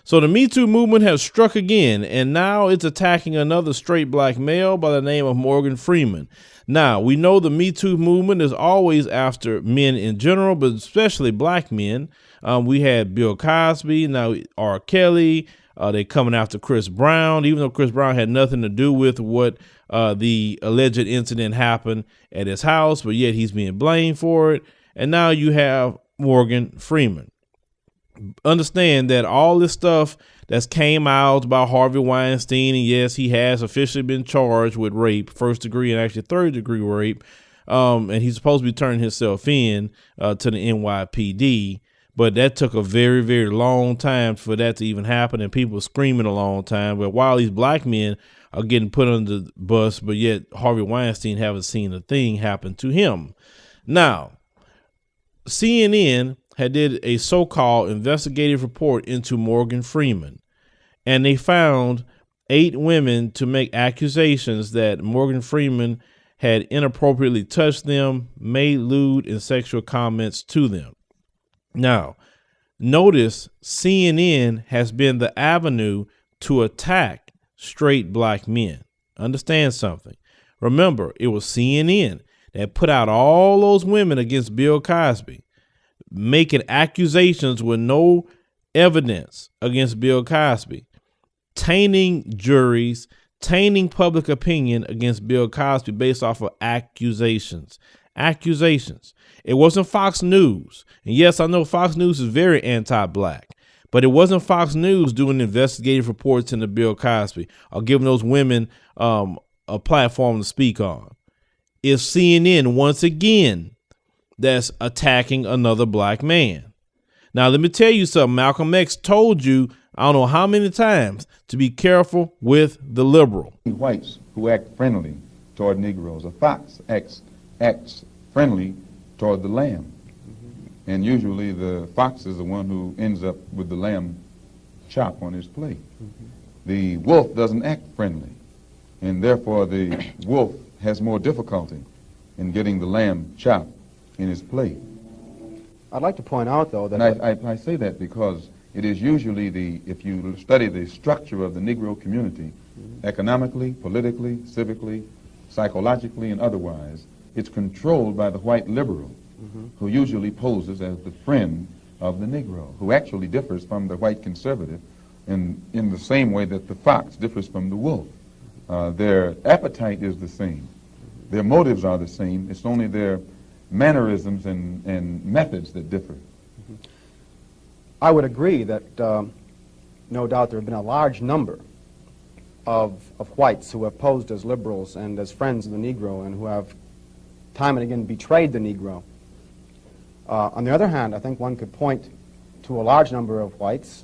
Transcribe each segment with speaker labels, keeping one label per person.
Speaker 1: So the Me Too movement has struck again, and now it's attacking another straight black male by the name of Morgan Freeman. Now, we know the Me Too movement is always after men in general, but especially black men. We had Bill Cosby, now R. Kelly. They're coming after Chris Brown, even though Chris Brown had nothing to do with what the alleged incident happened at his house, but yet he's being blamed for it. And now you have Morgan Freeman. Understand that all this stuff that's came out about Harvey Weinstein, and yes, he has officially been charged with rape, first degree and actually third degree rape, and he's supposed to be turning himself in to the NYPD, but that took a very, very long time for that to even happen, and people screaming a long time. But while these black men are getting put under the bus, but yet Harvey Weinstein haven't seen a thing happen to him. Now, CNN had did a so-called investigative report into Morgan Freeman, and they found 8 women to make accusations that Morgan Freeman had inappropriately touched them, made lewd and sexual comments to them. Now, notice CNN has been the avenue to attack straight black men. Understand something. Remember, it was CNN that put out all those women against Bill Cosby, making accusations with no evidence against Bill Cosby, tainting juries, tainting public opinion against Bill Cosby based off of accusations. It wasn't Fox News. And yes, I know Fox News is very anti-black, but it wasn't Fox News doing investigative reports into Bill Cosby or giving those women a platform to speak on. It's CNN once again that's attacking another black man. Now, let me tell you something. Malcolm X told you, I don't know how many times, to be careful with the liberal.
Speaker 2: Whites who act friendly toward Negroes. A fox acts friendly toward the lamb. And usually the fox is the one who ends up with the lamb chop on his plate. The wolf doesn't act friendly, and therefore the wolf has more difficulty in getting the lamb chop in his plate.
Speaker 3: I'd like to point out, though, that...
Speaker 2: I say that because it is usually if you study the structure of the Negro community, economically, politically, civically, psychologically, and otherwise, it's controlled by the white liberal, who usually poses as the friend of the Negro, who actually differs from the white conservative in the same way that the fox differs from the wolf. Their appetite is the same. Their motives are the same. It's only their mannerisms and methods that differ.
Speaker 3: I would agree that no doubt there have been a large number of whites who have posed as liberals and as friends of the Negro and who have time and again betrayed the Negro. On the other hand, I think one could point to a large number of whites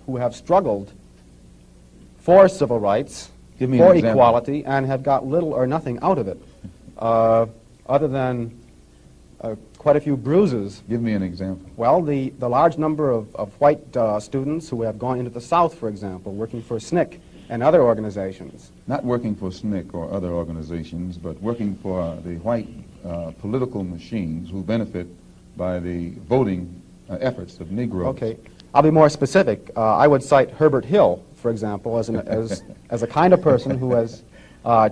Speaker 3: who have struggled for civil rights, for equality, and have got little or nothing out of it, other than quite a few bruises.
Speaker 2: Give me an example.
Speaker 3: Well, the large number of white students who have gone into the South, for example, working for SNCC and other organizations.
Speaker 2: Not working for SNCC or other organizations, but working for the white political machines who benefit by the voting efforts of Negroes.
Speaker 3: Okay. I'll be more specific. I would cite Herbert Hill, for example, as a kind of person who has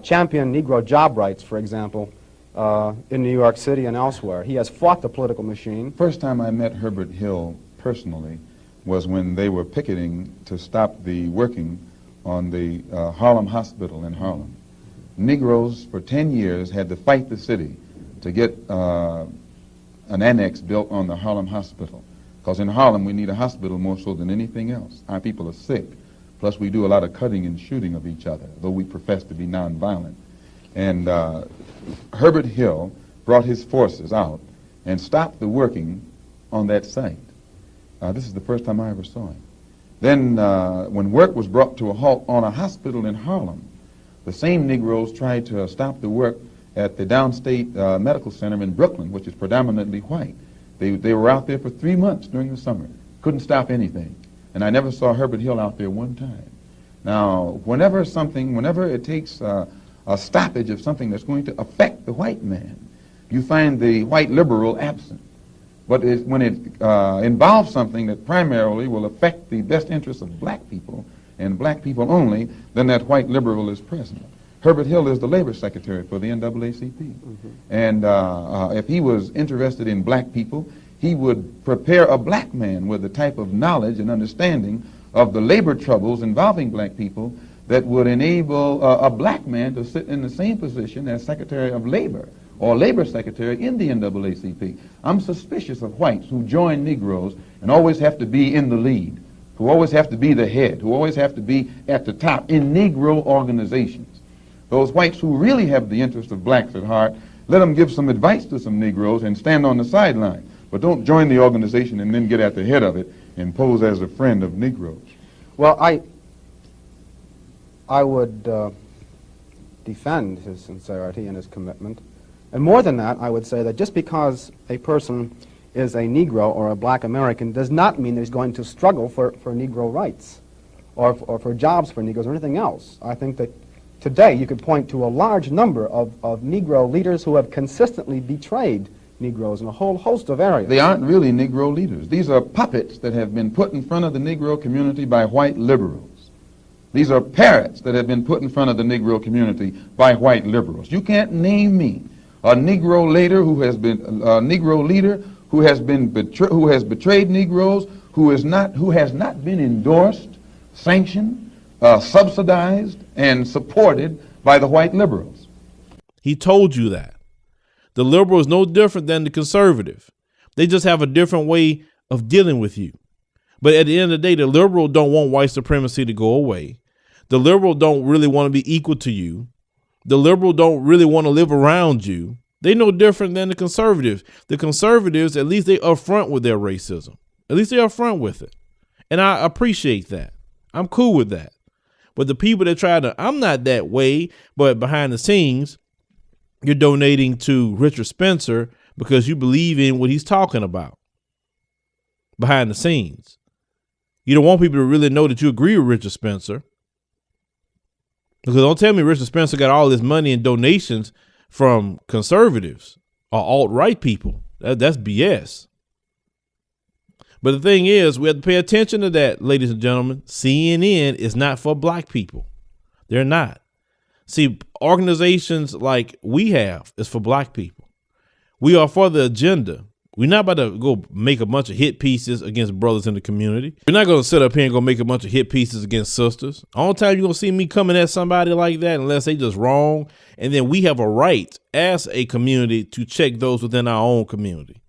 Speaker 3: championed Negro job rights, for example, in New York City and elsewhere. He has fought the political machine.
Speaker 2: First time I met Herbert Hill personally was when they were picketing to stop the working on the Harlem Hospital in Harlem. Negroes for 10 years had to fight the city to get an annex built on the Harlem Hospital. Because in Harlem we need a hospital more so than anything else. Our people are sick. Plus we do a lot of cutting and shooting of each other, though we profess to be nonviolent. And Herbert Hill brought his forces out and stopped the working on that site. This is the first time I ever saw him. Then when work was brought to a halt on a hospital in Harlem, the same Negroes tried to stop the work at the Downstate Medical Center in Brooklyn, which is predominantly white. They were out there for 3 months during the summer. Couldn't stop anything. And I never saw Herbert Hill out there one time. Now, whenever it takes a stoppage of something that's going to affect the white man, you find the white liberal absent. But when it involves something that primarily will affect the best interests of black people and black people only, then that white liberal is present. Herbert Hill is the labor secretary for the NAACP. Mm-hmm. And if he was interested in black people, he would prepare a black man with the type of knowledge and understanding of the labor troubles involving black people that would enable a black man to sit in the same position as Secretary of Labor or Labor Secretary in the NAACP. I'm suspicious of whites who join Negroes and always have to be in the lead, who always have to be the head, who always have to be at the top in Negro organizations. Those whites who really have the interest of blacks at heart, let them give some advice to some Negroes and stand on the sideline. But don't join the organization and then get at the head of it and pose as a friend of Negroes.
Speaker 3: Well, I would defend his sincerity and his commitment. And more than that, I would say that just because a person is a Negro or a black American does not mean that he's going to struggle for Negro rights or for jobs for Negroes or anything else. I think that today you could point to a large number of Negro leaders who have consistently betrayed Negroes in a whole host of areas.
Speaker 2: They aren't really Negro leaders. These are puppets that have been put in front of the Negro community by white liberals. These are parrots that have been put in front of the Negro community by white liberals. You can't name me a Negro leader who has been betrayed Negroes, who has not been endorsed, sanctioned, subsidized, and supported by the white liberals.
Speaker 1: He told you that. The liberal is no different than the conservative. They just have a different way of dealing with you. But at the end of the day, the liberal don't want white supremacy to go away. The liberal don't really want to be equal to you. The liberal don't really want to live around you. They no different than the conservatives. The conservatives, at least they upfront with their racism. At least they upfront with it. And I appreciate that. I'm cool with that. But the people that try to, I'm not that way, but behind the scenes, you're donating to Richard Spencer because you believe in what he's talking about behind the scenes. You don't want people to really know that you agree with Richard Spencer. Because don't tell me Richard Spencer got all this money and donations from conservatives or alt-right people. That's BS. But the thing is, we have to pay attention to that, ladies and gentlemen. CNN is not for black people. They're not. See, organizations like we have is for black people. We are for the agenda. We're not about to go make a bunch of hit pieces against brothers in the community. We're not going to sit up here and go make a bunch of hit pieces against sisters. The only time you're going to see me coming at somebody like that unless they just wrong. And then we have a right as a community to check those within our own community.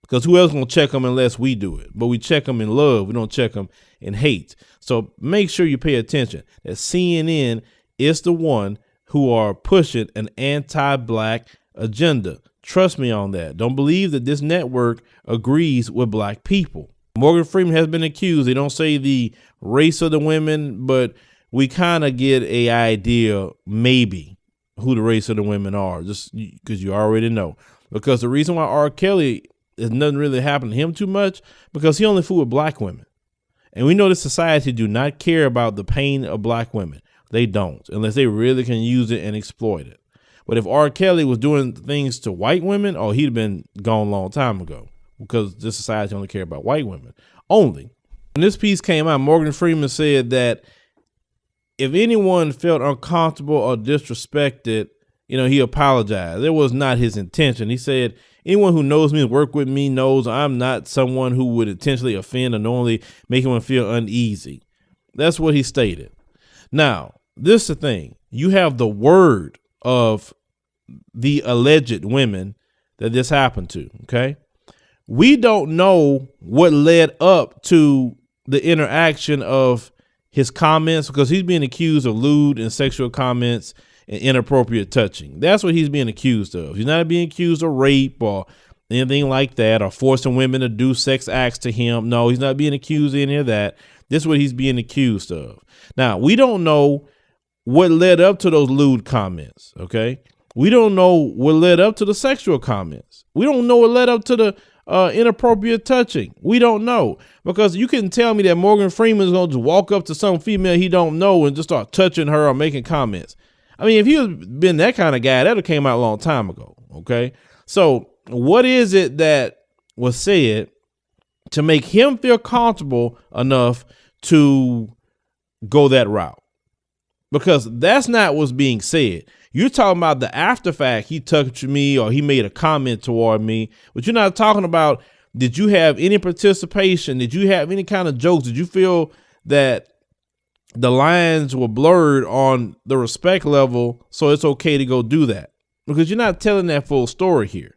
Speaker 1: Because who else is going to check them unless we do it? But we check them in love. We don't check them in hate. So make sure you pay attention that CNN is the one who are pushing an anti-black agenda. Trust me on that. Don't believe that this network agrees with black people. Morgan Freeman has been accused. They don't say the race of the women, but we kind of get an idea maybe who the race of the women are, just because you already know. Because the reason why R. Kelly is nothing really happened to him too much, because he only fooled with black women. And we know this society do not care about the pain of black women. They don't, unless they really can use it and exploit it. But if R. Kelly was doing things to white women, oh, he'd have been gone a long time ago, because this society only care about white women only. When this piece came out, Morgan Freeman said that if anyone felt uncomfortable or disrespected, he apologized. It was not his intention. He said, anyone who knows me and work with me knows I'm not someone who would intentionally offend or knowingly make anyone feel uneasy. That's what he stated. Now, this is the thing. You have the word of the alleged women that this happened to, okay? We don't know what led up to the interaction of his comments, because he's being accused of lewd and sexual comments and inappropriate touching. That's what he's being accused of. He's not being accused of rape or anything like that, or forcing women to do sex acts to him. No, he's not being accused of any of that. This is what he's being accused of. Now, we don't know what led up to those lewd comments, okay? We don't know what led up to the sexual comments. We don't know what led up to the inappropriate touching. We don't know, because you couldn't tell me that Morgan Freeman is going to just walk up to some female he don't know and just start touching her or making comments. I mean, if he had been that kind of guy, that would have came out a long time ago, okay? So what is it that was said to make him feel comfortable enough to go that route, because that's not what's being said. You're talking about the after fact. He touched me or he made a comment toward me, but you're not talking about, did you have any participation? Did you have any kind of jokes? Did you feel that the lines were blurred on the respect level, so it's okay to go do that? Because you're not telling that full story here.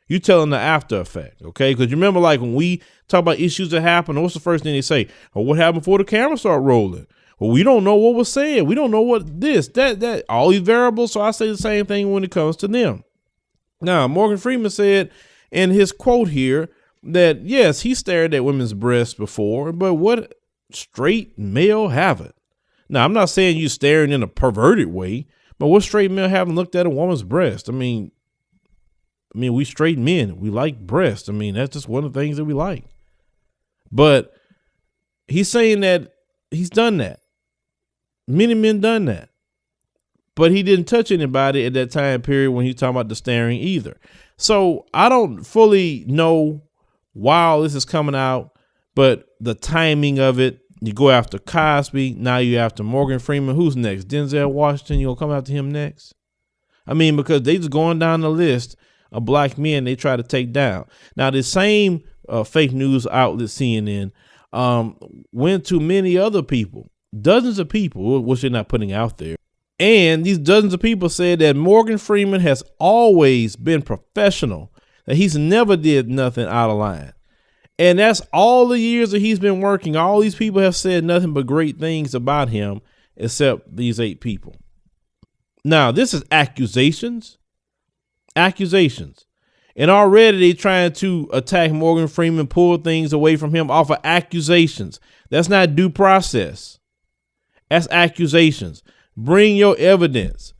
Speaker 1: You're telling the after effect, okay? Because you remember, like, when we talk about issues that happen, what's the first thing they say? Oh, what happened before the camera start rolling? Well, we don't know what was said. We don't know what this, that, all these variables. So I say the same thing when it comes to them. Now, Morgan Freeman said in his quote here that, yes, he stared at women's breasts before, but what straight male haven't? Now, I'm not saying you staring in a perverted way, but what straight male haven't looked at a woman's breast? I mean, we straight men, we like breasts. I mean, that's just one of the things that we like. But he's saying that he's done that. Many men done that. But he didn't touch anybody at that time period when he's talking about the staring either. So I don't fully know why all this is coming out, but the timing of it, you go after Cosby, now you after Morgan Freeman. Who's next? Denzel Washington, you gonna come after him next? I mean, because they just going down the list of black men they try to take down. Now, the same fake news outlet, CNN, went to many other people, dozens of people, which they're not putting out there. And these dozens of people said that Morgan Freeman has always been professional, that he's never did nothing out of line. And that's all the years that he's been working. All these people have said nothing but great things about him, except these 8 people. Now, this is accusations. And already they trying to attack Morgan Freeman, pull things away from him off of accusations. That's not due process. That's accusations. Bring your evidence.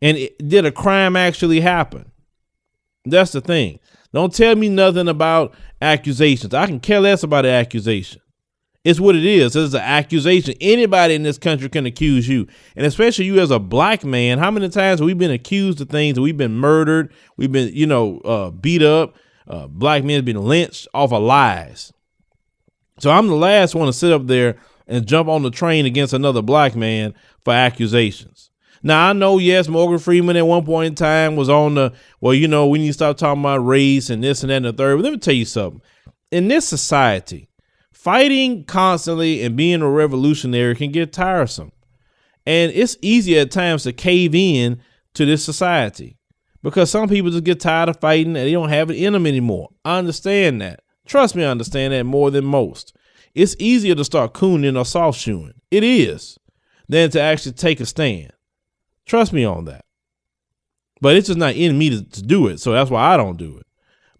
Speaker 1: And did a crime actually happen? That's the thing. Don't tell me nothing about accusations. I can care less about an accusation. It's what it is. It's an accusation. Anybody in this country can accuse you. And especially you as a black man. How many times have we been accused of things? We've been murdered. We've been, beat up. Black men have been lynched off of lies. So I'm the last one to sit up there and jump on the train against another black man for accusations. Now, I know, yes, Morgan Freeman at one point in time was on the, we need to stop talking about race and this and that and the third. But let me tell you something. In this society, fighting constantly and being a revolutionary can get tiresome. And it's easy at times to cave in to this society because some people just get tired of fighting and they don't have it in them anymore. I understand that. Trust me, I understand that more than most. It's easier to start cooning or soft shoeing. It is, than to actually take a stand. Trust me on that. But it's just not in me to do it. So that's why I don't do it.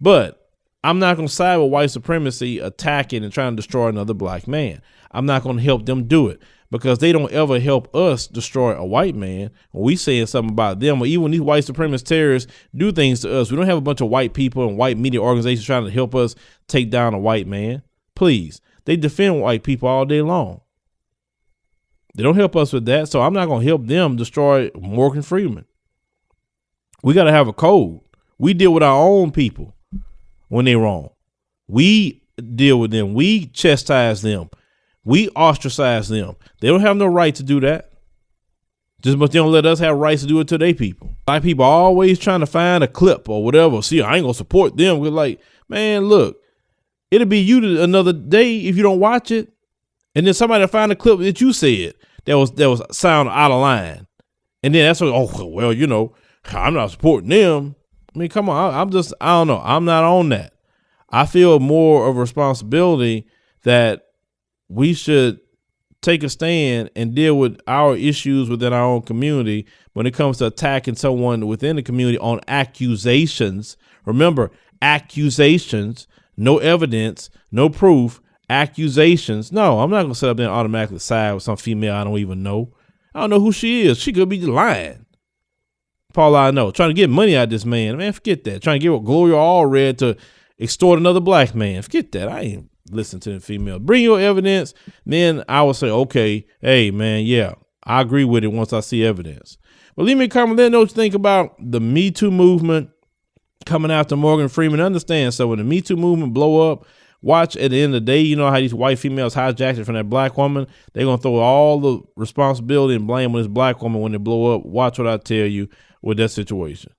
Speaker 1: But I'm not going to side with white supremacy attacking and trying to destroy another black man. I'm not going to help them do it because they don't ever help us destroy a white man when we saying something about them. Or even when these white supremacist terrorists do things to us, we don't have a bunch of white people and white media organizations trying to help us take down a white man. Please. They defend white people all day long. They don't help us with that. So I'm not going to help them destroy Morgan Freeman. We got to have a code. We deal with our own people when they're wrong. We deal with them. We chastise them. We ostracize them. They don't have no right to do that. Just but they don't let us have rights to do it to their people. Black people are always trying to find a clip or whatever. See, I ain't going to support them. We're like, man, look, it'll be you another day if you don't watch it. And then somebody find a clip that you said that was sound out of line. And then that's what, I'm not supporting them. I mean, come on. I don't know. I'm not on that. I feel more of a responsibility that we should take a stand and deal with our issues within our own community when it comes to attacking someone within the community on accusations. Remember, accusations, no evidence, no proof, accusations. No, I'm not going to sit up there and automatically side with some female I don't even know. I don't know who she is. She could be lying. Paul, I know. Trying to get money out of this man. Man, forget that. Trying to get Gloria Allred to extort another black man. Forget that. I ain't listening to the female. Bring your evidence. Then I will say, okay, hey, man, yeah, I agree with it once I see evidence. But leave me a comment. Let me know what you think about the Me Too movement coming after Morgan Freeman. Understand, so when the Me Too movement blow up, watch at the end of the day, you know how these white females hijacked it from that black woman? They're going to throw all the responsibility and blame on this black woman when they blow up. Watch what I tell you with that situation.